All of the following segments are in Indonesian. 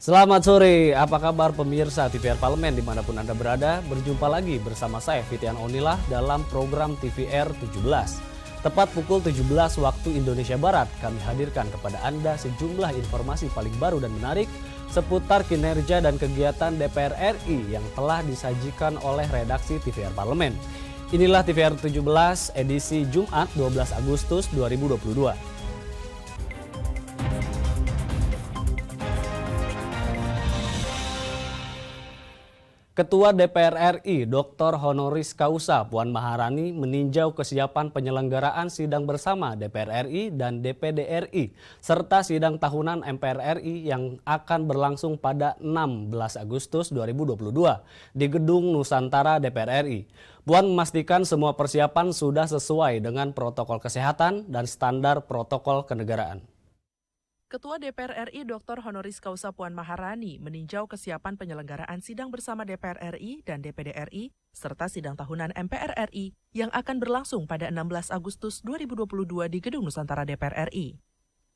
Selamat sore, apa kabar pemirsa TVR Parlemen dimanapun Anda berada? Berjumpa lagi bersama saya Fitian Onilah dalam program TVR 17. Tepat pukul 17 waktu Indonesia Barat, kami hadirkan kepada Anda sejumlah informasi paling baru dan menarik seputar kinerja dan kegiatan DPR RI yang telah disajikan oleh redaksi TVR Parlemen. Inilah TVR 17 edisi Jumat 12 Agustus 2022. Ketua DPR RI Dr. Honoris Causa Puan Maharani meninjau kesiapan penyelenggaraan sidang bersama DPR RI dan DPD RI serta sidang tahunan MPR RI yang akan berlangsung pada 16 Agustus 2022 di Gedung Nusantara DPR RI. Puan memastikan semua persiapan sudah sesuai dengan protokol kesehatan dan standar protokol kenegaraan. Ketua DPR RI Dr. Honoris Causa Puan Maharani meninjau kesiapan penyelenggaraan sidang bersama DPR RI dan DPD RI serta sidang tahunan MPR RI yang akan berlangsung pada 16 Agustus 2022 di Gedung Nusantara DPR RI.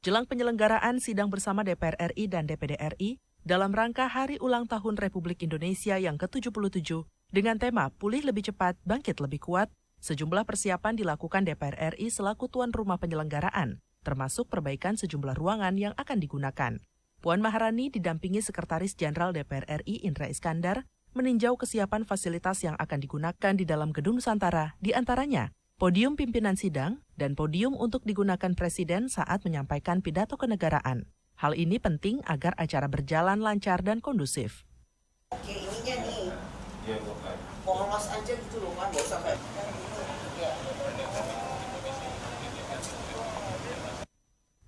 Jelang penyelenggaraan sidang bersama DPR RI dan DPD RI dalam rangka Hari Ulang Tahun Republik Indonesia yang ke-77 dengan tema Pulih Lebih Cepat, Bangkit Lebih Kuat, sejumlah persiapan dilakukan DPR RI selaku tuan rumah penyelenggaraan, termasuk perbaikan sejumlah ruangan yang akan digunakan. Puan Maharani didampingi Sekretaris Jenderal DPR RI Indra Iskandar meninjau kesiapan fasilitas yang akan digunakan di dalam Gedung Nusantara, di antaranya podium pimpinan sidang dan podium untuk digunakan Presiden saat menyampaikan pidato kenegaraan. Hal ini penting agar acara berjalan lancar dan kondusif. Oke, ininya nih, polos aja gitu loh kan, nggak usah kayak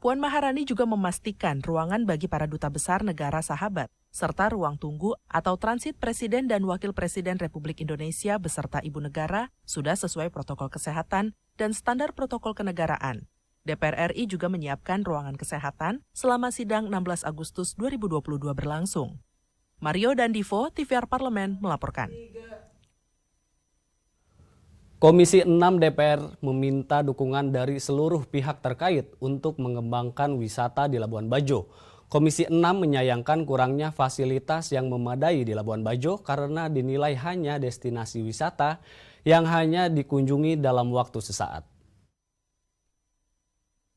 Puan Maharani juga memastikan ruangan bagi para duta besar negara sahabat, serta ruang tunggu atau transit Presiden dan Wakil Presiden Republik Indonesia beserta Ibu Negara sudah sesuai protokol kesehatan dan standar protokol kenegaraan. DPR RI juga menyiapkan ruangan kesehatan selama sidang 16 Agustus 2022 berlangsung. Mario Dandivo, TVR Parlemen, melaporkan. Komisi 6 DPR meminta dukungan dari seluruh pihak terkait untuk mengembangkan wisata di Labuan Bajo. Komisi 6 menyayangkan kurangnya fasilitas yang memadai di Labuan Bajo karena dinilai hanya destinasi wisata yang hanya dikunjungi dalam waktu sesaat.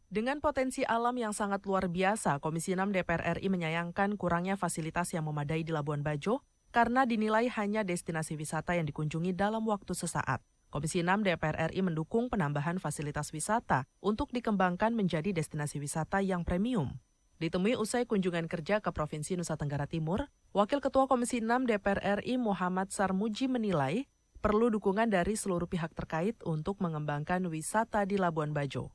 Dengan potensi alam yang sangat luar biasa, Komisi 6 DPR RI menyayangkan kurangnya fasilitas yang memadai di Labuan Bajo karena dinilai hanya destinasi wisata yang dikunjungi dalam waktu sesaat. Komisi 6 DPR RI mendukung penambahan fasilitas wisata untuk dikembangkan menjadi destinasi wisata yang premium. Ditemui usai kunjungan kerja ke Provinsi Nusa Tenggara Timur, Wakil Ketua Komisi 6 DPR RI Muhammad Sarmuji menilai perlu dukungan dari seluruh pihak terkait untuk mengembangkan wisata di Labuan Bajo.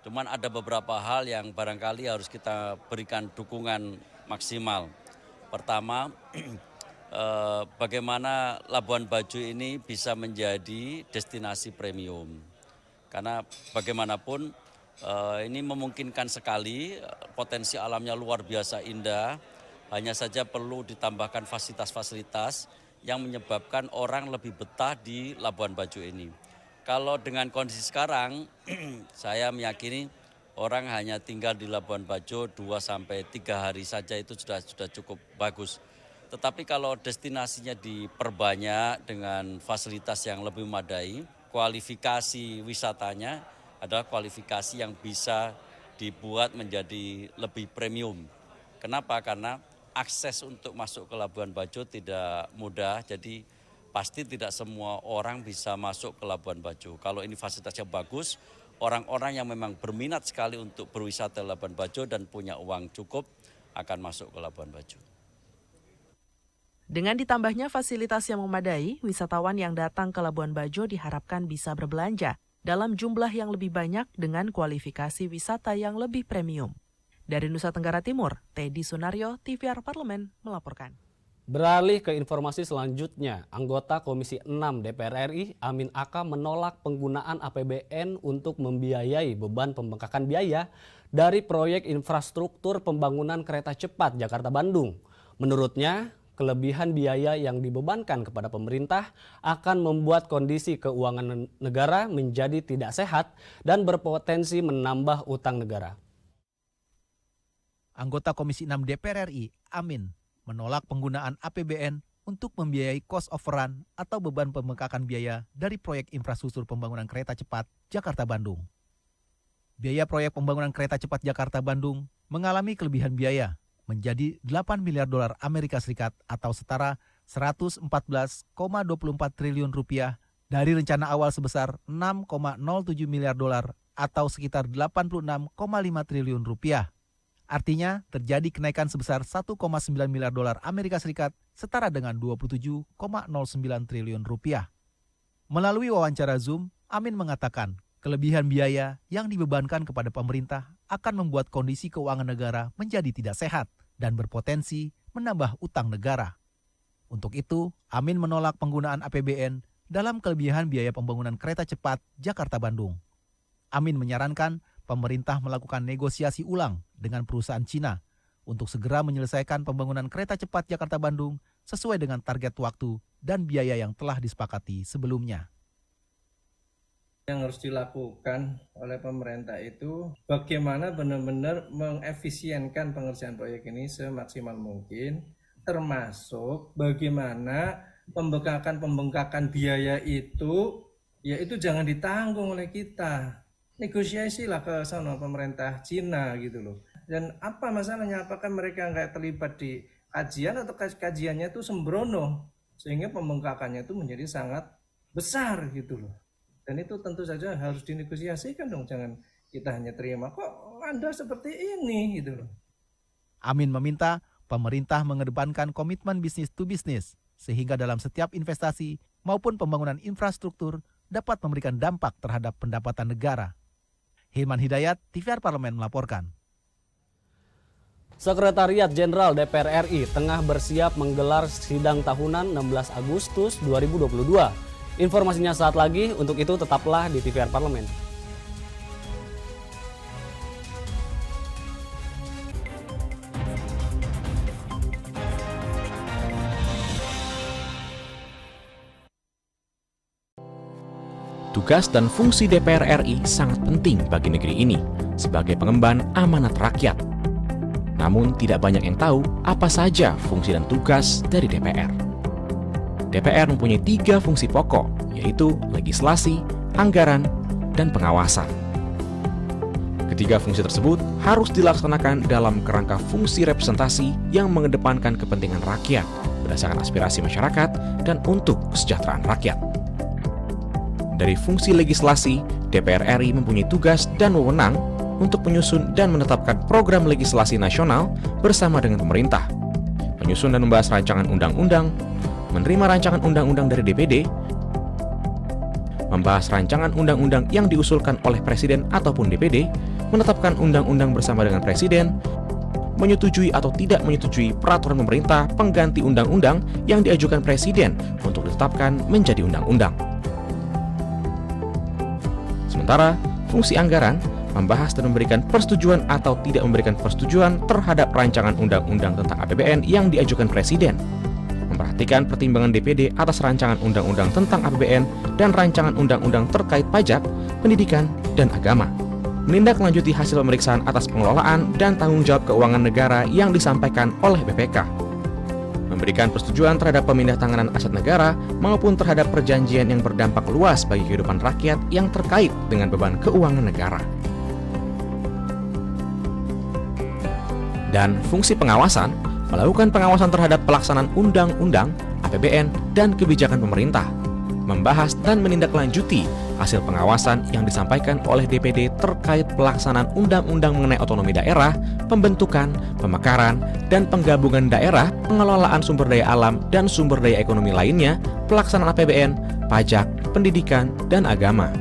Cuman ada beberapa hal yang barangkali harus kita berikan dukungan maksimal. Pertama, bagaimana Labuan Bajo ini bisa menjadi destinasi premium. Karena bagaimanapun ini memungkinkan sekali, potensi alamnya luar biasa indah, hanya saja perlu ditambahkan fasilitas-fasilitas yang menyebabkan orang lebih betah di Labuan Bajo ini. Kalau dengan kondisi sekarang, saya meyakini orang hanya tinggal di Labuan Bajo 2-3 hari saja itu sudah cukup bagus. Tetapi kalau destinasinya diperbanyak dengan fasilitas yang lebih memadai, kualifikasi wisatanya adalah kualifikasi yang bisa dibuat menjadi lebih premium. Kenapa? Karena akses untuk masuk ke Labuan Bajo tidak mudah, jadi pasti tidak semua orang bisa masuk ke Labuan Bajo. Kalau ini fasilitasnya bagus, orang-orang yang memang berminat sekali untuk berwisata di Labuan Bajo dan punya uang cukup akan masuk ke Labuan Bajo. Dengan ditambahnya fasilitas yang memadai, wisatawan yang datang ke Labuan Bajo diharapkan bisa berbelanja dalam jumlah yang lebih banyak dengan kualifikasi wisata yang lebih premium. Dari Nusa Tenggara Timur, Teddy Sunario, TVR Parlemen, melaporkan. Beralih ke informasi selanjutnya, anggota Komisi 6 DPR RI Amin Aka menolak penggunaan APBN untuk membiayai beban pembengkakan biaya dari proyek infrastruktur pembangunan kereta cepat Jakarta-Bandung. Menurutnya, kelebihan biaya yang dibebankan kepada pemerintah akan membuat kondisi keuangan negara menjadi tidak sehat dan berpotensi menambah utang negara. Anggota Komisi 6 DPR RI, Amin, menolak penggunaan APBN untuk membiayai cost overrun atau beban pembengkakan biaya dari proyek infrastruktur pembangunan kereta cepat Jakarta-Bandung. Biaya proyek pembangunan kereta cepat Jakarta-Bandung mengalami kelebihan biaya menjadi 8 miliar dolar Amerika Serikat atau setara 114,24 triliun rupiah dari rencana awal sebesar 6,07 miliar dolar atau sekitar 86,5 triliun rupiah. Artinya terjadi kenaikan sebesar 1,9 miliar dolar Amerika Serikat setara dengan 27,09 triliun rupiah. Melalui wawancara Zoom, Amin mengatakan kelebihan biaya yang dibebankan kepada pemerintah akan membuat kondisi keuangan negara menjadi tidak sehat dan berpotensi menambah utang negara. Untuk itu, Amin menolak penggunaan APBN dalam kelebihan biaya pembangunan kereta cepat Jakarta-Bandung. Amin menyarankan pemerintah melakukan negosiasi ulang dengan perusahaan Cina untuk segera menyelesaikan pembangunan kereta cepat Jakarta-Bandung sesuai dengan target waktu dan biaya yang telah disepakati sebelumnya. Yang harus dilakukan oleh pemerintah itu bagaimana benar-benar mengefisienkan pengerjaan proyek ini semaksimal mungkin, termasuk bagaimana pembengkakan biaya itu jangan ditanggung oleh kita. Negosiasilah ke sana pemerintah Cina gitu loh. Dan apa masalahnya? Apakah mereka nggak terlibat di kajian atau kajiannya itu sembrono sehingga pembengkakannya itu menjadi sangat besar gitu loh. Dan itu tentu saja harus dinegosiasikan dong. Jangan kita hanya terima kok Anda seperti ini gitu loh. Amin meminta pemerintah mengedepankan komitmen bisnis to bisnis sehingga dalam setiap investasi maupun pembangunan infrastruktur dapat memberikan dampak terhadap pendapatan negara. Hilman Hidayat, TVR Parlemen melaporkan. Sekretariat Jenderal DPR RI tengah bersiap menggelar sidang tahunan 16 Agustus 2022. Informasinya saat lagi, untuk itu tetaplah di TVR Parlemen. Tugas dan fungsi DPR RI sangat penting bagi negeri ini sebagai pengemban amanat rakyat. Namun tidak banyak yang tahu apa saja fungsi dan tugas dari DPR. DPR mempunyai 3 fungsi pokok, yaitu legislasi, anggaran, dan pengawasan. Ketiga fungsi tersebut harus dilaksanakan dalam kerangka fungsi representasi yang mengedepankan kepentingan rakyat berdasarkan aspirasi masyarakat dan untuk kesejahteraan rakyat. Dari fungsi legislasi, DPR RI mempunyai tugas dan wewenang untuk menyusun dan menetapkan program legislasi nasional bersama dengan pemerintah, menyusun dan membahas rancangan undang-undang, menerima rancangan undang-undang dari DPD, membahas rancangan undang-undang yang diusulkan oleh Presiden ataupun DPD, menetapkan undang-undang bersama dengan Presiden, menyetujui atau tidak menyetujui peraturan pemerintah pengganti undang-undang yang diajukan Presiden untuk ditetapkan menjadi undang-undang. Sementara, fungsi anggaran membahas dan memberikan persetujuan atau tidak memberikan persetujuan terhadap rancangan undang-undang tentang APBN yang diajukan Presiden, memperhatikan pertimbangan DPD atas rancangan undang-undang tentang APBN dan rancangan undang-undang terkait pajak, pendidikan, dan agama, menindaklanjuti hasil pemeriksaan atas pengelolaan dan tanggung jawab keuangan negara yang disampaikan oleh BPK, memberikan persetujuan terhadap pemindahantanganan aset negara maupun terhadap perjanjian yang berdampak luas bagi kehidupan rakyat yang terkait dengan beban keuangan negara. Dan fungsi pengawasan, melakukan pengawasan terhadap pelaksanaan undang-undang, APBN, dan kebijakan pemerintah, membahas dan menindaklanjuti hasil pengawasan yang disampaikan oleh DPD terkait pelaksanaan undang-undang mengenai otonomi daerah, pembentukan, pemekaran, dan penggabungan daerah, pengelolaan sumber daya alam dan sumber daya ekonomi lainnya, pelaksanaan APBN, pajak, pendidikan, dan agama.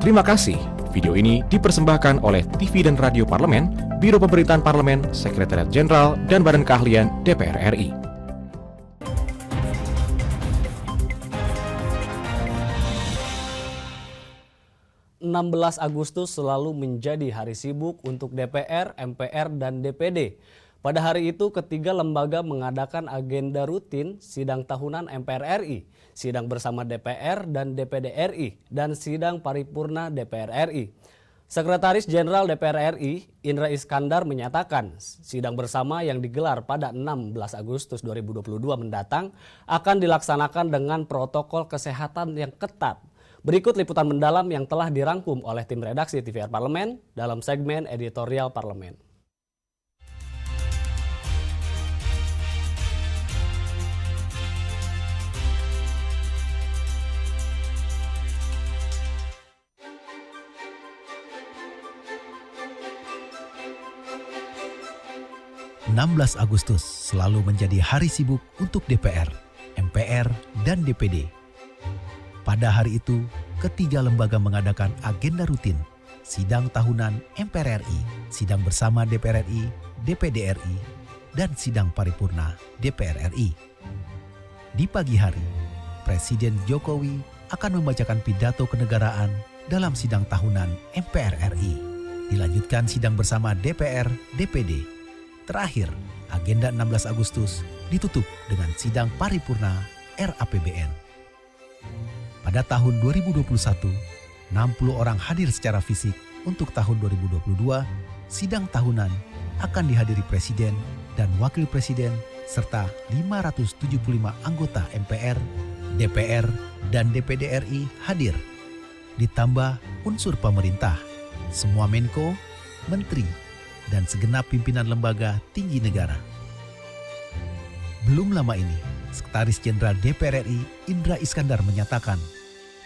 Terima kasih. Video ini dipersembahkan oleh TV dan Radio Parlemen, Biro Pemerintahan Parlemen, Sekretariat Jenderal, dan Badan Keahlian DPR RI. (16 Agustus selalu menjadi hari sibuk untuk DPR, MPR, dan DPD. Pada hari itu, ketiga lembaga mengadakan agenda rutin sidang tahunan MPR RI, sidang bersama DPR dan DPD RI, dan sidang paripurna DPR RI. Sekretaris Jenderal DPR RI, Indra Iskandar menyatakan sidang bersama yang digelar pada 16 Agustus 2022 mendatang akan dilaksanakan dengan protokol kesehatan yang ketat. Berikut liputan mendalam yang telah dirangkum oleh tim redaksi TVR Parlemen dalam segmen editorial Parlemen. (16 Agustus selalu menjadi hari sibuk untuk DPR, MPR, dan DPD. Pada hari itu, ketiga lembaga mengadakan agenda rutin, sidang tahunan MPR RI, sidang bersama DPR RI, DPD RI, dan sidang paripurna DPR RI. Di pagi hari, Presiden Jokowi akan membacakan pidato kenegaraan dalam sidang tahunan MPR RI. Dilanjutkan sidang bersama DPR, DPD. Terakhir, agenda 16 Agustus ditutup dengan sidang paripurna RAPBN. Pada tahun 2021, 60 orang hadir secara fisik. Untuk tahun 2022, sidang tahunan akan dihadiri Presiden dan Wakil Presiden serta 575 anggota MPR, DPR, dan DPD RI hadir. Ditambah unsur pemerintah, semua Menko, Menteri, dan segenap pimpinan lembaga tinggi negara. Belum lama ini, Sekretaris Jenderal DPR RI Indra Iskandar menyatakan,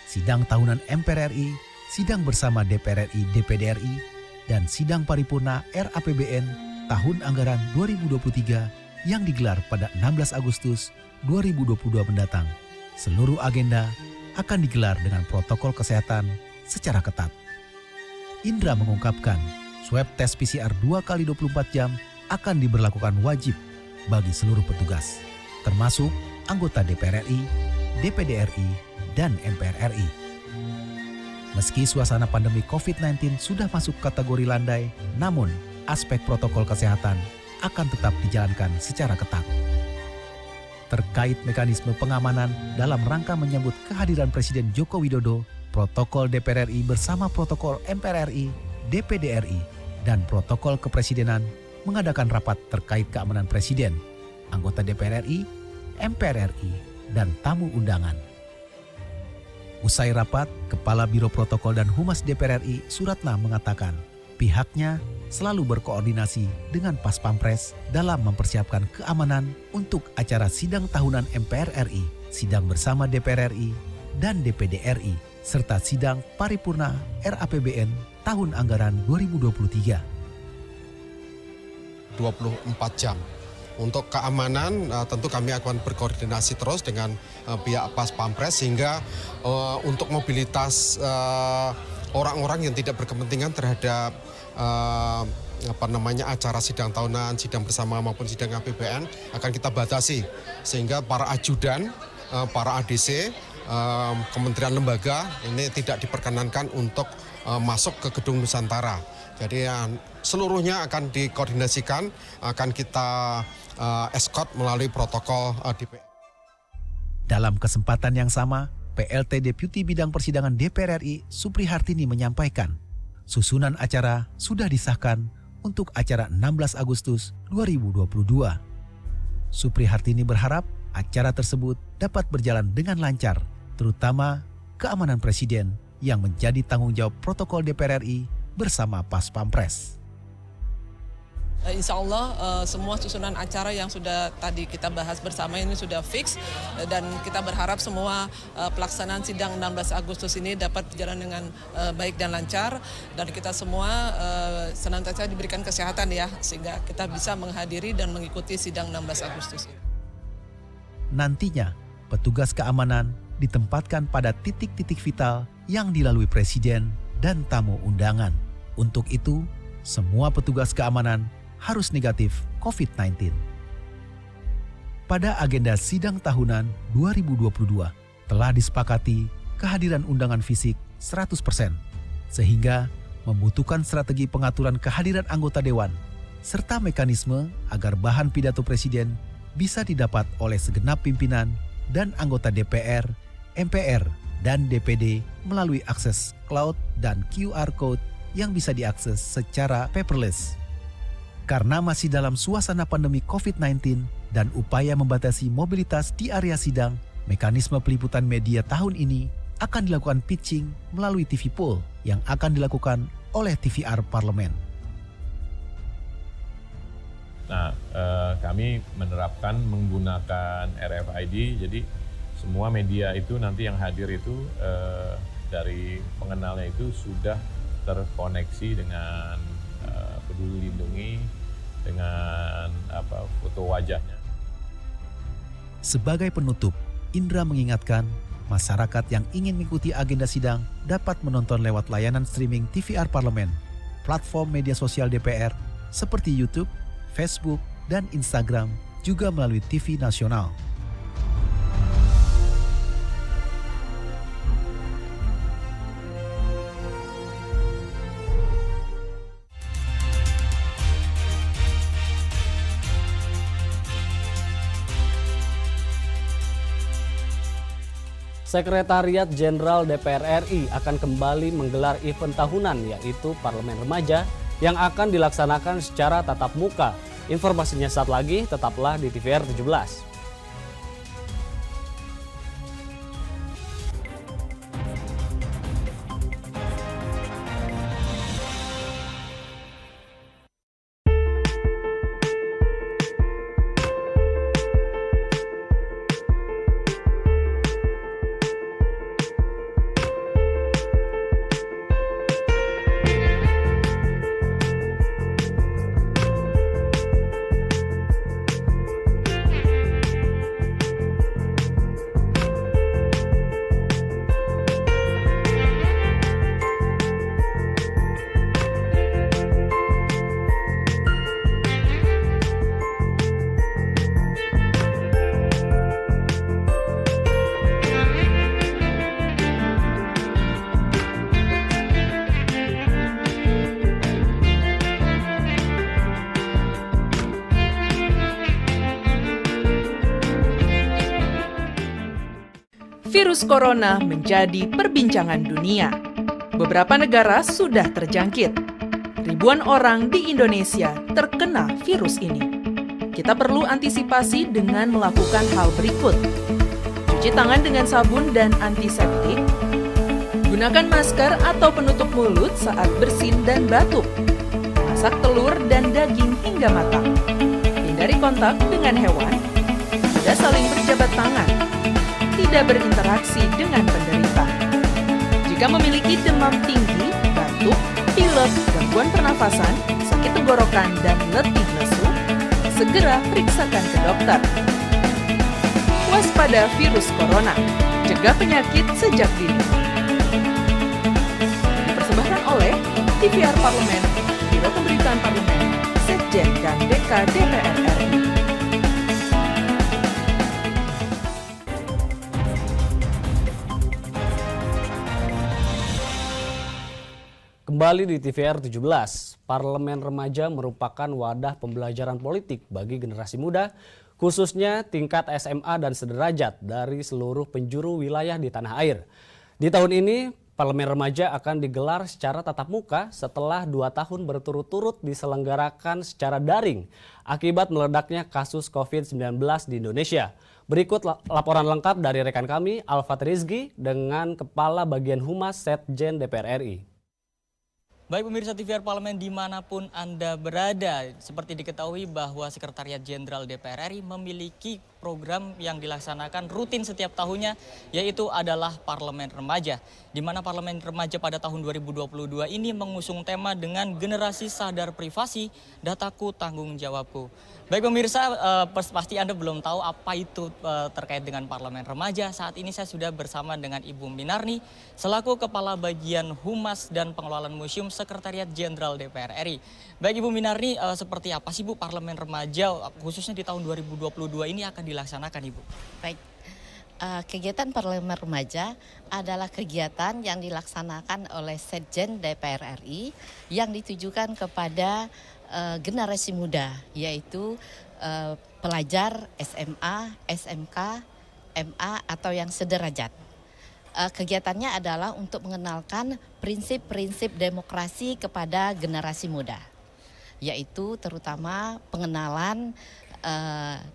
sidang tahunan MPR RI, sidang bersama DPR RI DPD RI, dan sidang paripurna RAPBN tahun anggaran 2023 yang digelar pada 16 Agustus 2022 mendatang. Seluruh agenda akan digelar dengan protokol kesehatan secara ketat. Indra mengungkapkan, swab tes PCR 2 kali 24 jam akan diberlakukan wajib bagi seluruh petugas, termasuk anggota DPR RI, DPD RI, dan MPR RI. Meski suasana pandemi COVID-19 sudah masuk kategori landai, namun aspek protokol kesehatan akan tetap dijalankan secara ketat. Terkait mekanisme pengamanan dalam rangka menyambut kehadiran Presiden Joko Widodo, protokol DPR RI bersama protokol MPR RI, DPD RI, dan protokol kepresidenan mengadakan rapat terkait keamanan Presiden, anggota DPR RI, MPR RI, dan tamu undangan. Usai rapat, Kepala Biro Protokol dan Humas DPR RI, Suratna, mengatakan pihaknya selalu berkoordinasi dengan Pas Pampres dalam mempersiapkan keamanan untuk acara sidang tahunan MPR RI, sidang bersama DPR RI, dan DPD RI, serta sidang paripurna RAPBN tahun anggaran 2023. 24 jam. Untuk keamanan tentu kami akan berkoordinasi terus dengan pihak Pas Pampres sehingga untuk mobilitas orang-orang yang tidak berkepentingan terhadap acara sidang tahunan, sidang bersama maupun sidang APBN akan kita batasi sehingga para ajudan, para ADC, kementerian lembaga ini tidak diperkenankan untuk masuk ke gedung Nusantara. Jadi seluruhnya akan dikoordinasikan, akan kita escort melalui protokol DPR. Dalam kesempatan yang sama, PLT Deputi Bidang Persidangan DPR RI Supri Hartini menyampaikan, susunan acara sudah disahkan untuk acara 16 Agustus 2022. Supri Hartini berharap acara tersebut dapat berjalan dengan lancar, terutama keamanan Presiden yang menjadi tanggung jawab protokol DPR RI bersama Pas Pampres. Insya Allah semua susunan acara yang sudah tadi kita bahas bersama ini sudah fix dan kita berharap semua pelaksanaan sidang 16 Agustus ini dapat berjalan dengan baik dan lancar dan kita semua senantiasa diberikan kesehatan ya sehingga kita bisa menghadiri dan mengikuti sidang 16 Agustus. Nantinya petugas keamanan ditempatkan pada titik-titik vital yang dilalui Presiden dan tamu undangan. Untuk itu, semua petugas keamanan harus negatif COVID-19. Pada agenda sidang tahunan 2022 telah disepakati kehadiran undangan fisik 100%, sehingga membutuhkan strategi pengaturan kehadiran anggota dewan, serta mekanisme agar bahan pidato Presiden bisa didapat oleh segenap pimpinan dan anggota DPR, MPR, dan DPD melalui akses cloud dan QR Code yang bisa diakses secara paperless. Karena masih dalam suasana pandemi COVID-19 dan upaya membatasi mobilitas di area sidang, mekanisme peliputan media tahun ini akan dilakukan pitching melalui TV poll yang akan dilakukan oleh TVR Parlemen. Nah, kami menerapkan menggunakan RFID, jadi semua media itu nanti yang hadir itu dari pengenalnya itu sudah terkoneksi dengan Peduli Lindungi, dengan foto wajahnya. Sebagai penutup, Indra mengingatkan masyarakat yang ingin mengikuti agenda sidang dapat menonton lewat layanan streaming TVR Parlemen, platform media sosial DPR seperti YouTube, Facebook, dan Instagram, juga melalui TV nasional. Sekretariat Jenderal DPR RI akan kembali menggelar event tahunan yaitu Parlemen Remaja yang akan dilaksanakan secara tatap muka. Informasinya saat lagi, tetaplah di TVR 17. Virus corona menjadi perbincangan dunia. Beberapa negara sudah terjangkit. Ribuan orang di Indonesia terkena virus ini. Kita perlu antisipasi dengan melakukan hal berikut. Cuci tangan dengan sabun dan antiseptik. Gunakan masker atau penutup mulut saat bersin dan batuk. Masak telur dan daging hingga matang. Hindari kontak dengan hewan. Tidak saling berjabat tangan. Tidak berinteraksi dengan penderita. Jika memiliki demam tinggi, batuk, pilek, gangguan pernafasan, sakit tenggorokan, dan letih lesu, segera periksakan ke dokter. Waspada virus corona, cegah penyakit sejak dini. Dipersembahkan oleh TVR Parlemen, Biro Pemberitaan Parlemen, Sekjen dan DK DPR RI. Kembali di TVR 17, Parlemen Remaja merupakan wadah pembelajaran politik bagi generasi muda, khususnya tingkat SMA dan sederajat dari seluruh penjuru wilayah di tanah air. Di tahun ini, Parlemen Remaja akan digelar secara tatap muka setelah 2 tahun berturut-turut diselenggarakan secara daring akibat meledaknya kasus COVID-19 di Indonesia. Berikut laporan lengkap dari rekan kami, Alfat Rizky, dengan Kepala Bagian Humas Setjen DPR RI. Baik pemirsa TVR Parlemen dimanapun Anda berada, seperti diketahui bahwa Sekretariat Jenderal DPR RI memiliki program yang dilaksanakan rutin setiap tahunnya, yaitu adalah Parlemen Remaja. Di mana Parlemen Remaja pada tahun 2022 ini mengusung tema dengan generasi sadar privasi, dataku tanggung jawabku. Baik pemirsa, pasti Anda belum tahu apa itu terkait dengan Parlemen Remaja. Saat ini saya sudah bersama dengan Ibu Minarni, selaku Kepala Bagian Humas dan Pengelolaan Museum Sekretariat Jenderal DPR RI. Baik Ibu Minarni, seperti apa sih Bu Parlemen Remaja khususnya di tahun 2022 ini akan dilaksanakan Ibu? Baik, kegiatan Parlemen Remaja adalah kegiatan yang dilaksanakan oleh Setjen DPR RI yang ditujukan kepada generasi muda, yaitu pelajar SMA, SMK, MA atau yang sederajat. kegiatannya adalah untuk mengenalkan prinsip-prinsip demokrasi kepada generasi muda, yaitu terutama pengenalan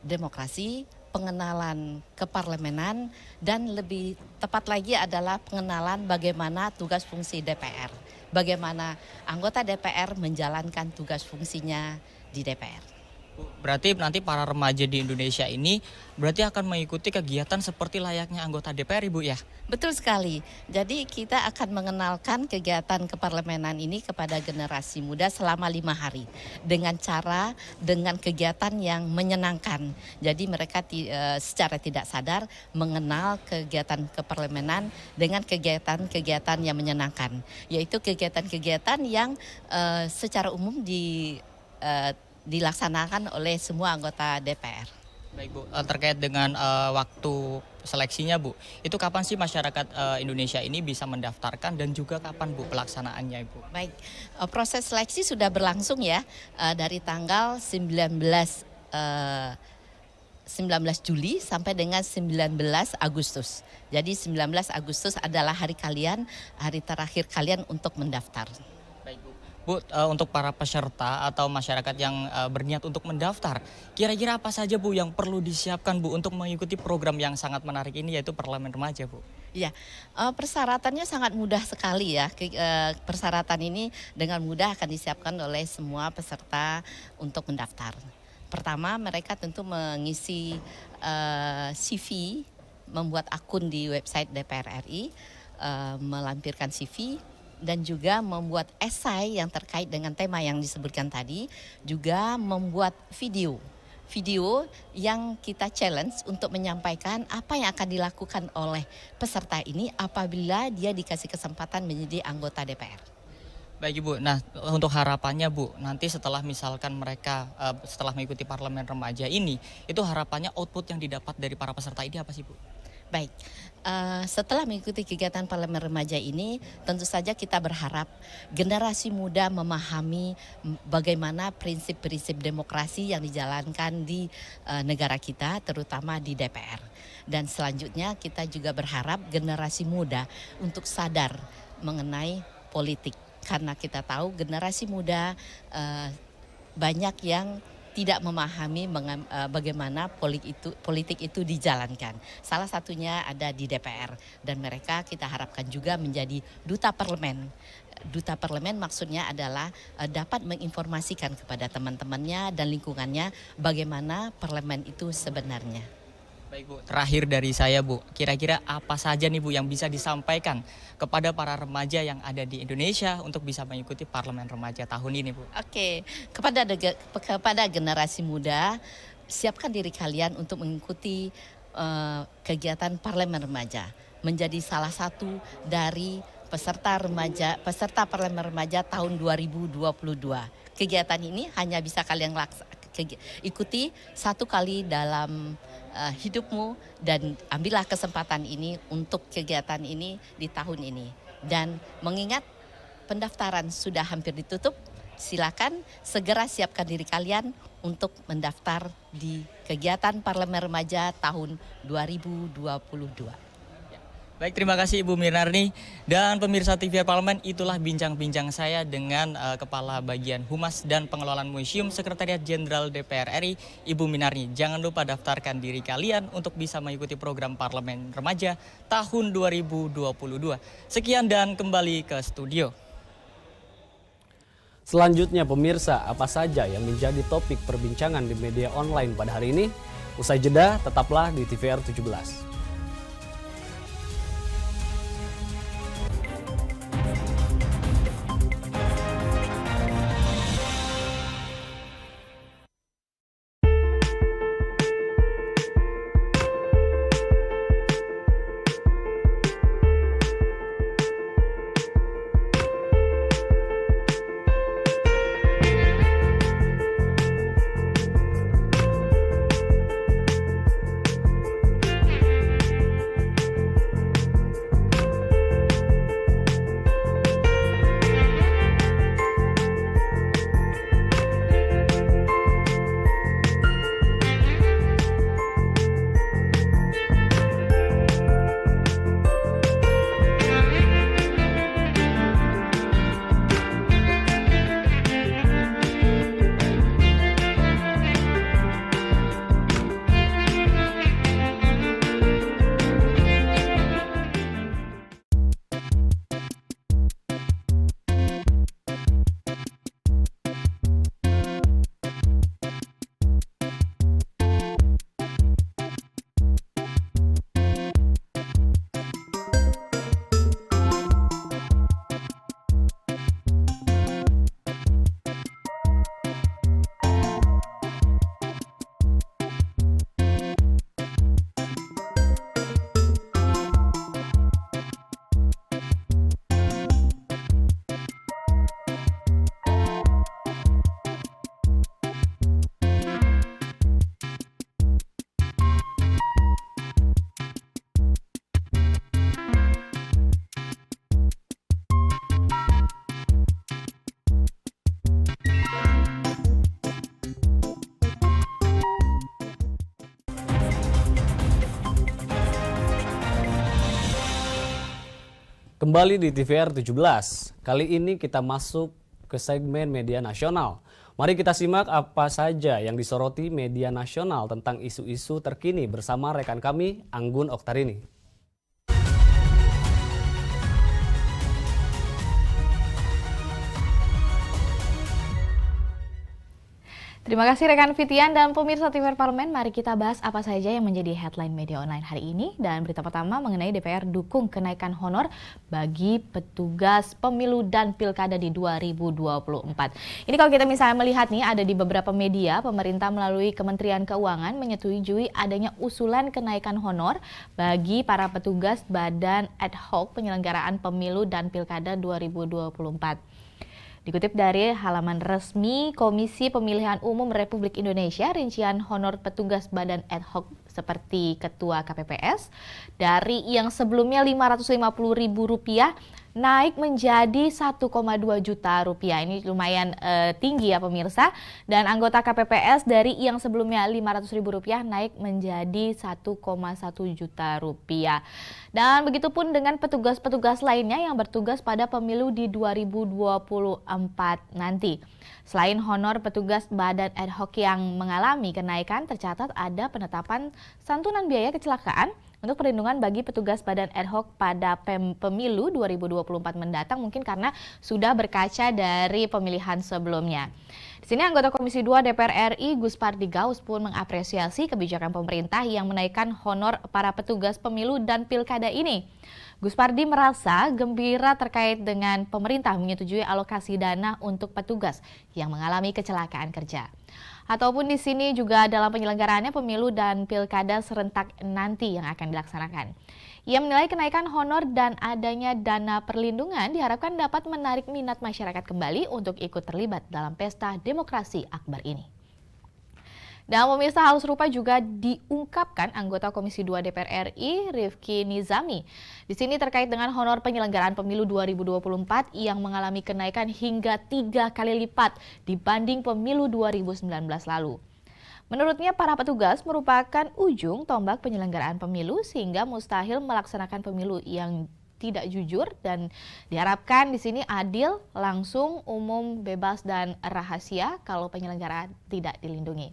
demokrasi, pengenalan keparlemenan, dan lebih tepat lagi adalah pengenalan bagaimana tugas fungsi DPR, bagaimana anggota DPR menjalankan tugas fungsinya di DPR. Berarti nanti para remaja di Indonesia ini berarti akan mengikuti kegiatan seperti layaknya anggota DPR, Ibu ya? Betul sekali. Jadi kita akan mengenalkan kegiatan keparlemenan ini kepada generasi muda selama 5 hari dengan kegiatan yang menyenangkan. Jadi mereka secara tidak sadar mengenal kegiatan keparlemenan dengan kegiatan-kegiatan yang menyenangkan, yaitu kegiatan-kegiatan yang secara umum dilaksanakan oleh semua anggota DPR. Baik Bu, terkait dengan waktu seleksinya Bu, itu kapan sih masyarakat Indonesia ini bisa mendaftarkan dan juga kapan Bu pelaksanaannya Ibu? Baik, proses seleksi sudah berlangsung ya dari tanggal 19 Juli sampai dengan 19 Agustus. Jadi 19 Agustus adalah hari terakhir kalian untuk mendaftar. Bu, untuk para peserta atau masyarakat yang berniat untuk mendaftar, kira-kira apa saja Bu yang perlu disiapkan Bu untuk mengikuti program yang sangat menarik ini, yaitu Parlemen Remaja Bu? Ya, persyaratannya sangat mudah sekali ya. Persyaratan ini dengan mudah akan disiapkan oleh semua peserta untuk mendaftar. Pertama, mereka tentu mengisi CV, membuat akun di website DPR RI, melampirkan CV, dan juga membuat esai yang terkait dengan tema yang disebutkan tadi, juga membuat video yang kita challenge untuk menyampaikan apa yang akan dilakukan oleh peserta ini apabila dia dikasih kesempatan menjadi anggota DPR. Baik Ibu, nah untuk harapannya Bu, nanti setelah misalkan mereka setelah mengikuti Parlemen Remaja ini, itu harapannya output yang didapat dari para peserta ini apa sih Bu? Baik, setelah mengikuti kegiatan Parlemen Remaja ini, tentu saja kita berharap generasi muda memahami bagaimana prinsip-prinsip demokrasi yang dijalankan di negara kita, terutama di DPR. Dan selanjutnya kita juga berharap generasi muda untuk sadar mengenai politik. Karena kita tahu generasi muda banyak yang tidak memahami bagaimana politik itu dijalankan. Salah satunya ada di DPR, dan mereka kita harapkan juga menjadi duta parlemen. Duta parlemen maksudnya adalah dapat menginformasikan kepada teman-temannya dan lingkungannya bagaimana parlemen itu sebenarnya. Baik Bu, terakhir dari saya Bu, kira-kira apa saja nih Bu yang bisa disampaikan kepada para remaja yang ada di Indonesia untuk bisa mengikuti Parlemen Remaja tahun ini Bu? Oke, kepada generasi muda, siapkan diri kalian untuk mengikuti kegiatan Parlemen Remaja, menjadi salah satu dari peserta Parlemen Remaja tahun 2022. Kegiatan ini hanya bisa kalian ikuti satu kali dalam hidupmu, dan ambillah kesempatan ini untuk kegiatan ini di tahun ini. Dan mengingat pendaftaran sudah hampir ditutup, silakan segera siapkan diri kalian untuk mendaftar di kegiatan Parlemen Remaja tahun 2022. Baik, terima kasih Ibu Minarni. Dan pemirsa TVR Parlemen, itulah bincang-bincang saya dengan Kepala Bagian Humas dan Pengelolaan Museum Sekretariat Jenderal DPR RI, Ibu Minarni. Jangan lupa daftarkan diri kalian untuk bisa mengikuti program Parlemen Remaja tahun 2022. Sekian dan kembali ke studio. Selanjutnya pemirsa, apa saja yang menjadi topik perbincangan di media online pada hari ini? Usai jeda, tetaplah di TVR 17. Kembali di TVR 17. Kali ini kita masuk ke segmen media nasional. Mari kita simak apa saja yang disoroti media nasional tentang isu-isu terkini bersama rekan kami Anggun Oktarini. Terima kasih rekan Fitian dan pemirsa TVR Parlemen. Mari kita bahas apa saja yang menjadi headline media online hari ini. Dan berita pertama mengenai DPR dukung kenaikan honor bagi petugas pemilu dan pilkada di 2024. Ini kalau kita misalnya melihat nih, ada di beberapa media, pemerintah melalui Kementerian Keuangan menyetujui adanya usulan kenaikan honor bagi para petugas badan ad hoc penyelenggaraan pemilu dan pilkada 2024. Dikutip dari halaman resmi Komisi Pemilihan Umum Republik Indonesia, rincian honor petugas badan ad hoc seperti Ketua KPPS dari yang sebelumnya Rp550.000 naik menjadi Rp1,2 juta. Ini lumayan tinggi ya pemirsa. Dan anggota KPPS dari yang sebelumnya Rp500.000 naik menjadi Rp1,1 juta. Dan begitupun dengan petugas-petugas lainnya yang bertugas pada pemilu di 2024 nanti. Selain honor petugas badan ad hoc yang mengalami kenaikan, tercatat ada penetapan santunan biaya kecelakaan untuk perlindungan bagi petugas badan ad hoc pada pemilu 2024 mendatang, mungkin karena sudah berkaca dari pemilihan sebelumnya. Di sini anggota Komisi 2 DPR RI Gus Pardi Gaus pun mengapresiasi kebijakan pemerintah yang menaikkan honor para petugas pemilu dan pilkada ini. Gus Pardi merasa gembira terkait dengan pemerintah menyetujui alokasi dana untuk petugas yang mengalami kecelakaan kerja. Ataupun di sini juga dalam penyelenggaraannya pemilu dan pilkada serentak nanti yang akan dilaksanakan. Ia menilai kenaikan honor dan adanya dana perlindungan diharapkan dapat menarik minat masyarakat kembali untuk ikut terlibat dalam pesta demokrasi akbar ini. Dan pemirsa, hal serupa juga diungkapkan anggota Komisi 2 DPR RI Rifki Nizami. Di sini terkait dengan honor penyelenggaraan pemilu 2024 yang mengalami kenaikan hingga 3 kali lipat dibanding pemilu 2019 lalu. Menurutnya para petugas merupakan ujung tombak penyelenggaraan pemilu sehingga mustahil melaksanakan pemilu yang tidak jujur dan diharapkan di sini adil, langsung, umum, bebas dan rahasia kalau penyelenggaraan tidak dilindungi.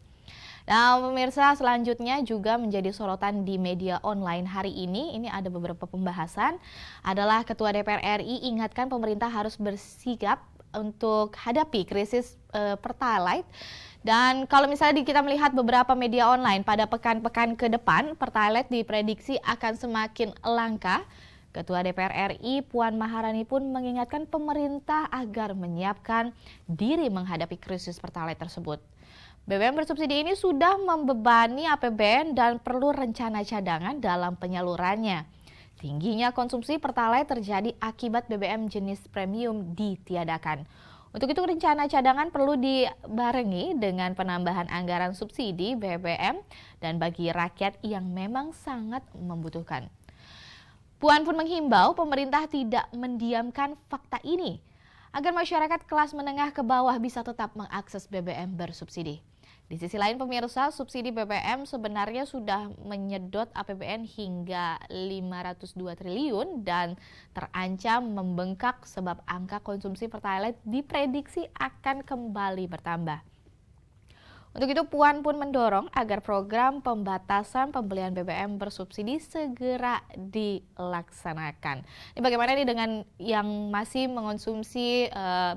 Nah pemirsa, selanjutnya juga menjadi sorotan di media online hari ini ada beberapa pembahasan adalah Ketua DPR RI ingatkan pemerintah harus bersikap untuk hadapi krisis Pertalite. Dan kalau misalnya kita melihat beberapa media online pada pekan-pekan ke depan, Pertalite diprediksi akan semakin langka. Ketua DPR RI Puan Maharani pun mengingatkan pemerintah agar menyiapkan diri menghadapi krisis Pertalite tersebut. BBM bersubsidi ini sudah membebani APBN dan perlu rencana cadangan dalam penyalurannya. Tingginya konsumsi Pertalite terjadi akibat BBM jenis premium ditiadakan. Untuk itu rencana cadangan perlu dibarengi dengan penambahan anggaran subsidi BBM dan bagi rakyat yang memang sangat membutuhkan. Puan pun menghimbau pemerintah tidak mendiamkan fakta ini agar masyarakat kelas menengah ke bawah bisa tetap mengakses BBM bersubsidi. Di sisi lain pemirsa, subsidi BBM sebenarnya sudah menyedot APBN hingga 502 triliun dan terancam membengkak sebab angka konsumsi Pertalite diprediksi akan kembali bertambah. Untuk itu Puan pun mendorong agar program pembatasan pembelian BBM bersubsidi segera dilaksanakan. Ini bagaimana nih dengan yang masih mengonsumsi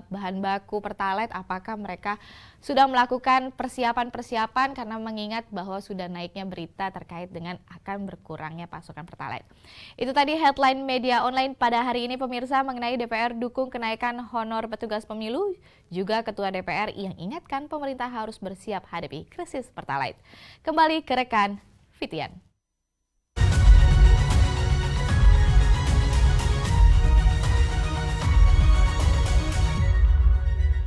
bahan baku Pertalite, apakah mereka sudah melakukan persiapan-persiapan karena mengingat bahwa sudah naiknya berita terkait dengan akan berkurangnya pasokan Pertalite. Itu tadi headline media online pada hari ini pemirsa mengenai DPR dukung kenaikan honor petugas pemilu, juga Ketua DPR yang ingatkan pemerintah harus bersiap hadapi krisis Pertalite. Kembali ke rekan Fitian.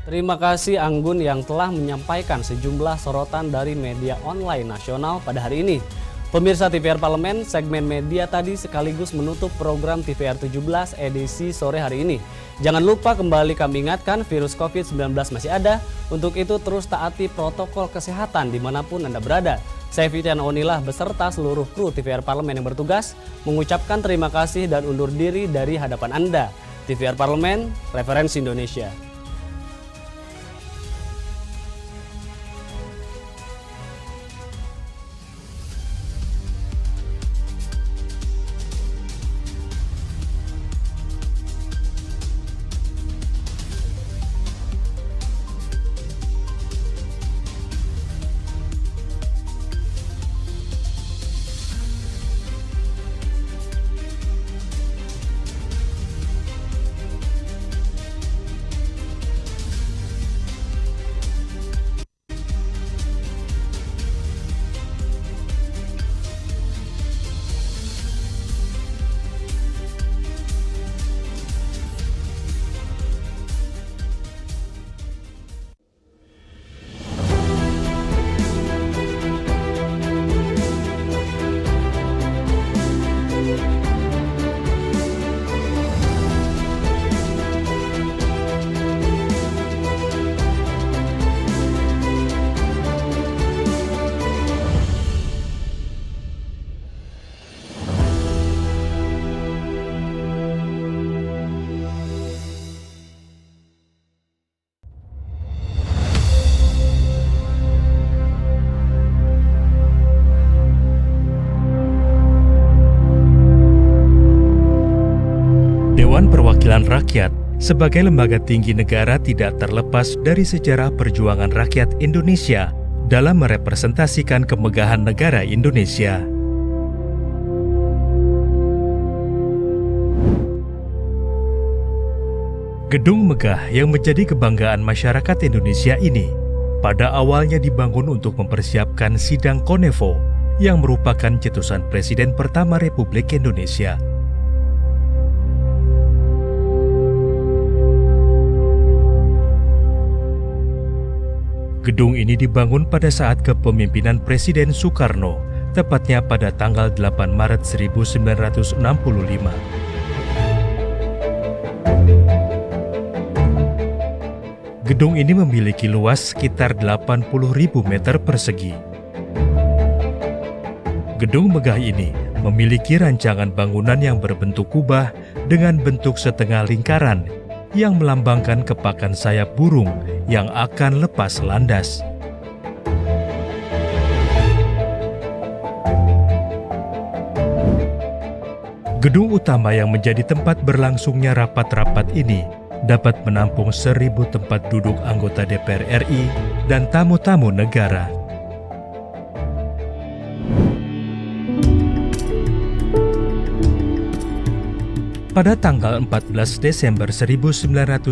Terima kasih Anggun yang telah menyampaikan sejumlah sorotan dari media online nasional pada hari ini. Pemirsa TVR Parlemen, segmen media tadi sekaligus menutup program TVR 17 edisi sore hari ini. Jangan lupa kembali kami ingatkan virus COVID-19 masih ada. Untuk itu terus taati protokol kesehatan dimanapun Anda berada. Saya Fitian Onilah beserta seluruh kru TVR Parlemen yang bertugas mengucapkan terima kasih dan undur diri dari hadapan Anda. TVR Parlemen, referensi Indonesia. Dewan Perwakilan Rakyat sebagai lembaga tinggi negara tidak terlepas dari sejarah perjuangan rakyat Indonesia dalam merepresentasikan kemegahan negara Indonesia. Gedung megah yang menjadi kebanggaan masyarakat Indonesia ini pada awalnya dibangun untuk mempersiapkan sidang Konevo yang merupakan cetusan Presiden pertama Republik Indonesia. Gedung ini dibangun pada saat kepemimpinan Presiden Soekarno, tepatnya pada tanggal 8 Maret 1965. Gedung ini memiliki luas sekitar 80.000 meter persegi. Gedung megah ini memiliki rancangan bangunan yang berbentuk kubah dengan bentuk setengah lingkaran yang melambangkan kepakan sayap burung yang akan lepas landas. Gedung utama yang menjadi tempat berlangsungnya rapat-rapat ini dapat menampung 1.000 tempat duduk anggota DPR RI dan tamu-tamu negara. Pada tanggal 14 Desember 1990,